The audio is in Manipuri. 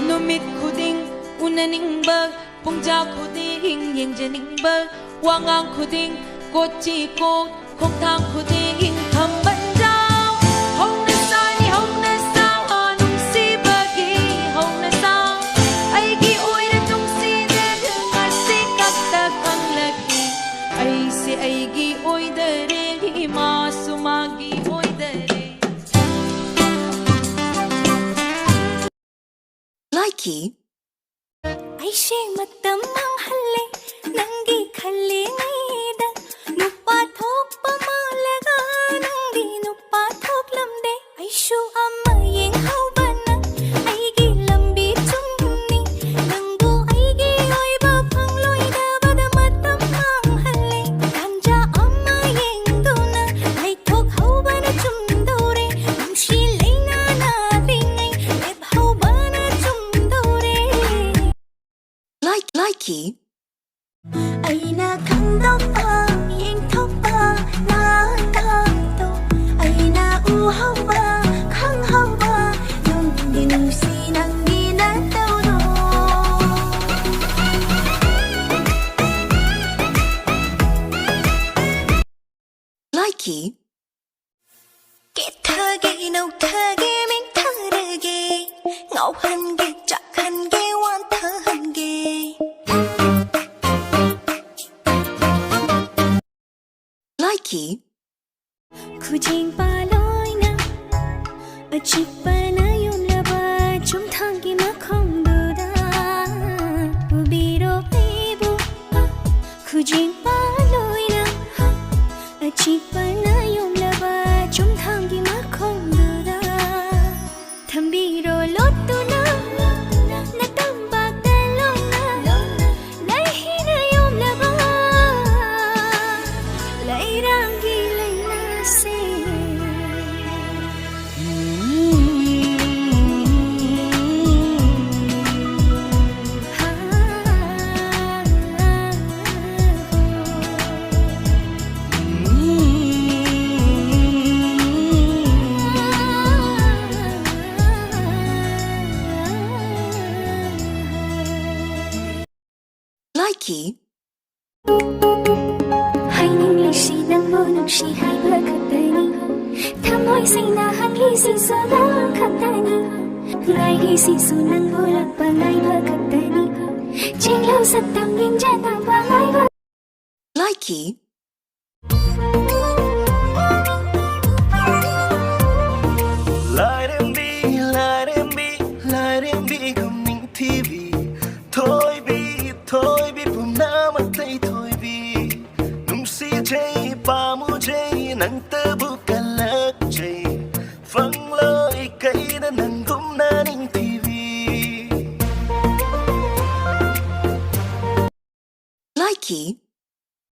Numit khuding unaningbag pungja khuding yengjaningbag wangang khuding kochi ko khokthang khuding thamban jao hong na sang anung si bagi hong na sang ai gi oi na tung si de ngasi kakta kang lagi ai si ai gi oi dare hi ma sumagi oi dare Likee Aishe matam ang halle nangi khalle ngaida nupa thok pamalaga nangi nupa thok lamde aishu amma yeng haubana aigi lambi chumni nangu aigi oiba phangloida bada matam ang halle kanja amma yeng dona ai thok haubana chumdore namshi leina na dingai leb haubana chumdore Likee Aina kandang pa, yeng thok pa, na tang to. Aina uhaw ba, kang haw ba, nung ginusi nang ginataw do. Likee Kithage nau thage min tharage, ngau han ge chak han ge wan tha han ge. Likee Khujing paloi na achik pana yum laba chum thangi ma khong du da ubiro ibu khujing paloi na achik pana yum laba chum thangi ma khong du da thambiro lotu na natam ba ta lo na lai hi na yum laba lai rangi Likee Hai ning li shi nang bo nang shi hai ba khatani thamoi sai na hang li si so na khatani ngai hi si su nang bo lak pa ngai ba khatani ching lo sat tam yin ja tang ba ngai ba Likee Let him be coming TV Thôi bi bùm na mặt tay thôi bi nung si chay pa mu chay nang ta bu kalak chay phang loi kai na nang gum na ning TV Likee